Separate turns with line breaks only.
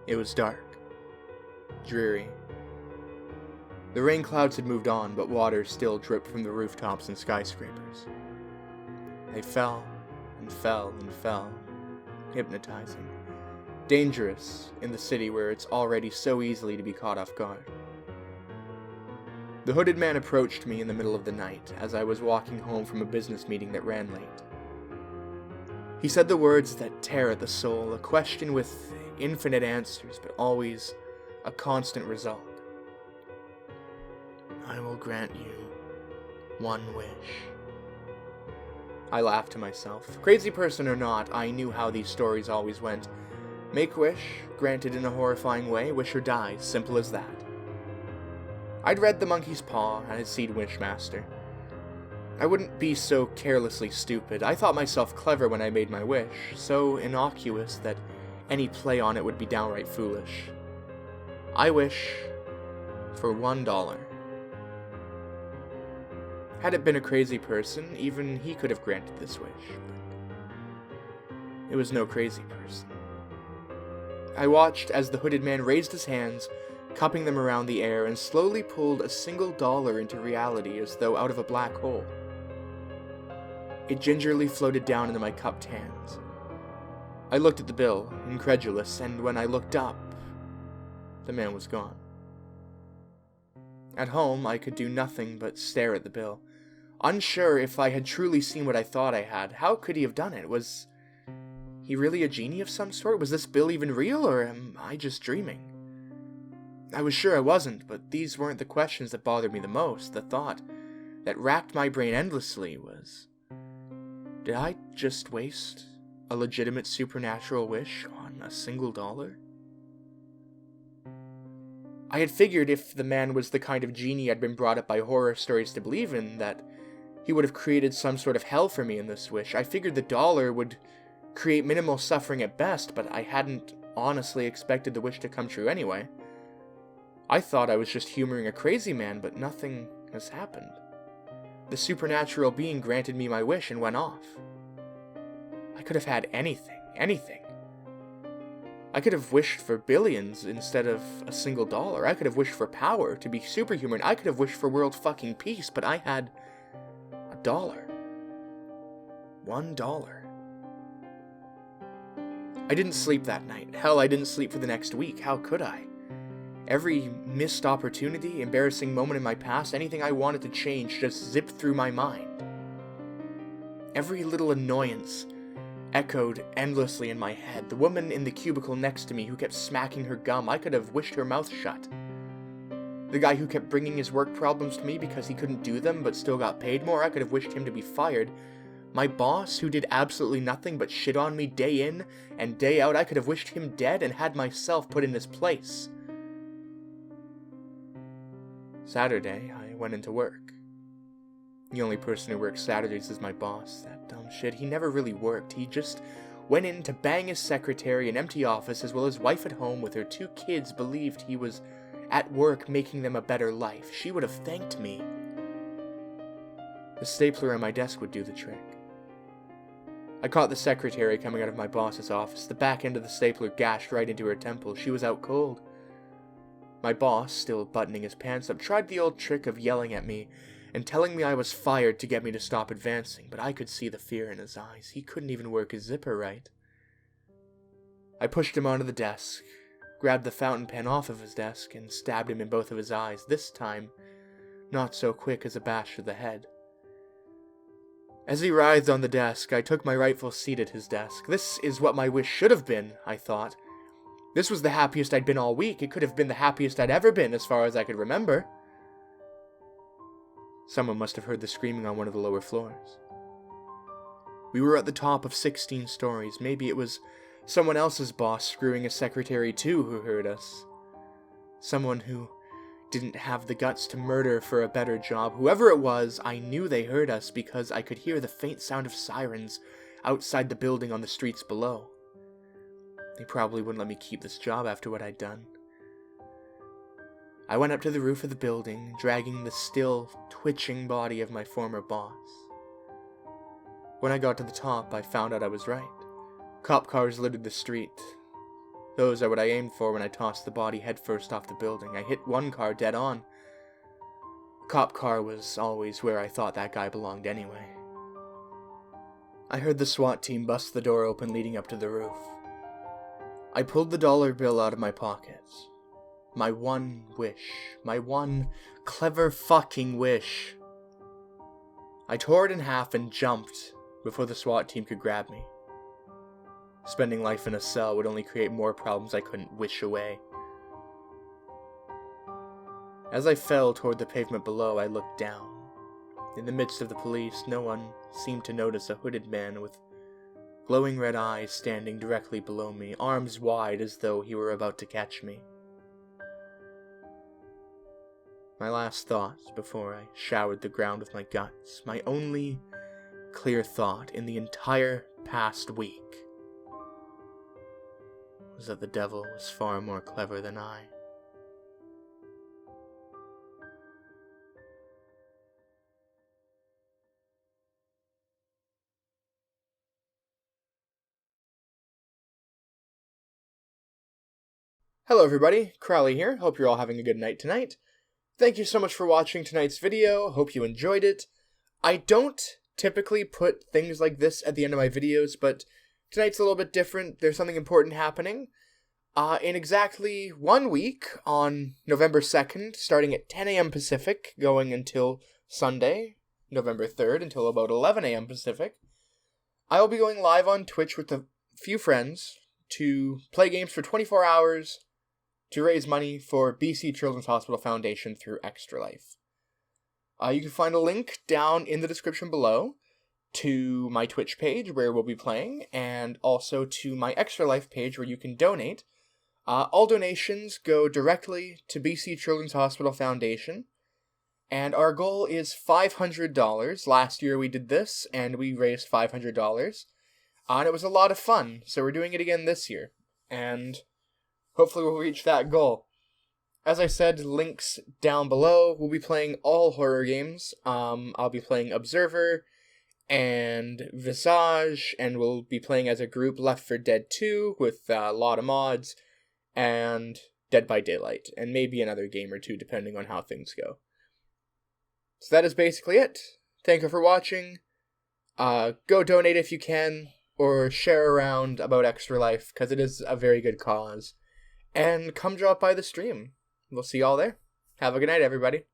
It was dark, dreary. The rain clouds had moved on, but water still dripped from the rooftops and skyscrapers. They fell and fell and fell, hypnotizing, dangerous in the city where it's already so easily to be caught off guard. The hooded man approached me in the middle of the night as I was walking home from a business meeting that ran late. He said the words that tear at the soul, a question with infinite answers, but always a constant result. I will grant you one wish. I laughed to myself. Crazy person or not, I knew how these stories always went. Make wish, granted in a horrifying way, wish or die, simple as that. I'd read The Monkey's Paw and had seen Wishmaster. I wouldn't be so carelessly stupid. I thought myself clever when I made my wish, so innocuous that any play on it would be downright foolish. I wish for $1. Had it been a crazy person, even he could have granted this wish, but it was no crazy person. I watched as the hooded man raised his hands, cupping them around the air, and slowly pulled a single dollar into reality as though out of a black hole. It gingerly floated down into my cupped hands. I looked at the bill, incredulous, and when I looked up, the man was gone. At home, I could do nothing but stare at the bill, unsure if I had truly seen what I thought I had. How could he have done it? Was he really a genie of some sort? Was this bill even real, or am I just dreaming? I was sure I wasn't, but these weren't the questions that bothered me the most. The thought that racked my brain endlessly was, did I just waste a legitimate supernatural wish on a single dollar? I had figured if the man was the kind of genie I'd been brought up by horror stories to believe in, that he would have created some sort of hell for me in this wish. I figured the dollar would create minimal suffering at best, but I hadn't honestly expected the wish to come true anyway. I thought I was just humoring a crazy man, but nothing has happened. The supernatural being granted me my wish and went off. I could have had anything. I could have wished for billions instead of a single dollar. I could have wished for power, to be superhuman. I could have wished for world fucking peace, but I had $1. $1. I didn't sleep that night. Hell, I didn't sleep for the next week. How could I? Every missed opportunity, embarrassing moment in my past, anything I wanted to change just zipped through my mind. Every little annoyance echoed endlessly in my head. The woman in the cubicle next to me who kept smacking her gum, I could have wished her mouth shut. The guy who kept bringing his work problems to me because he couldn't do them but still got paid more, I could have wished him to be fired. My boss, who did absolutely nothing but shit on me day in and day out, I could have wished him dead and had myself put in his place. Saturday, I went into work. The only person who works Saturdays is my boss. That dumb shit. He never really worked. He just went in to bang his secretary, an empty office, as well as wife at home with her 2 kids, believed he was at work making them a better life. She would have thanked me. The stapler on my desk would do the trick. I caught the secretary coming out of my boss's office. The back end of the stapler gashed right into her temple. She was out cold. My boss, still buttoning his pants up, tried the old trick of yelling at me and telling me I was fired to get me to stop advancing, but I could see the fear in his eyes. He couldn't even work his zipper right. I pushed him onto the desk, grabbed the fountain pen off of his desk, and stabbed him in both of his eyes, this time not so quick as a bash to the head. As he writhed on the desk, I took my rightful seat at his desk. This is what my wish should have been, I thought. This was the happiest I'd been all week. It could have been the happiest I'd ever been, as far as I could remember. Someone must have heard the screaming on one of the lower floors. We were at the top of 16 stories. Maybe it was someone else's boss screwing a secretary too who heard us. Someone who didn't have the guts to murder for a better job. Whoever it was, I knew they heard us because I could hear the faint sound of sirens outside the building on the streets below. They probably wouldn't let me keep this job after what I'd done. I went up to the roof of the building, dragging the still, twitching body of my former boss. When I got to the top, I found out I was right. Cop cars littered the street. Those are what I aimed for when I tossed the body headfirst off the building. I hit one car dead on. A cop car was always where I thought that guy belonged anyway. I heard the SWAT team bust the door open leading up to the roof. I pulled the dollar bill out of my pocket. My one wish. My one clever fucking wish. I tore it in half and jumped before the SWAT team could grab me. Spending life in a cell would only create more problems I couldn't wish away. As I fell toward the pavement below, I looked down. In the midst of the police, no one seemed to notice a hooded man with glowing red eyes standing directly below me, arms wide as though he were about to catch me. My last thought before I showered the ground with my guts, my only clear thought in the entire past week, was that the devil was far more clever than I. Hello everybody, Crowley here. Hope you're all having a good night tonight. Thank you so much for watching tonight's video. Hope you enjoyed it. I don't typically put things like this at the end of my videos, but tonight's a little bit different. There's something important happening. In exactly 1 week, on November 2nd, starting at 10 a.m. Pacific, going until Sunday, November 3rd, until about 11 a.m. Pacific, I will be going live on Twitch with a few friends to play games for 24 hours to raise money for BC Children's Hospital Foundation through Extra Life. You can find a link down in the description below to my Twitch page where we'll be playing, and also to my Extra Life page where you can donate. All donations go directly to BC Children's Hospital Foundation, and our goal is $500. Last year we did this, and we raised $500, and it was a lot of fun, so we're doing it again this year, and hopefully we'll reach that goal. As I said, links down below. We'll be playing all horror games. I'll be playing Observer and Visage, and we'll be playing as a group Left 4 Dead 2 with a lot of mods, and Dead by Daylight, and maybe another game or two depending on how things go. So that is basically it. Thank you for watching. Go donate if you can, or share around about Extra Life, because it is a very good cause. And come drop by the stream. We'll see y'all there. Have a good night, everybody.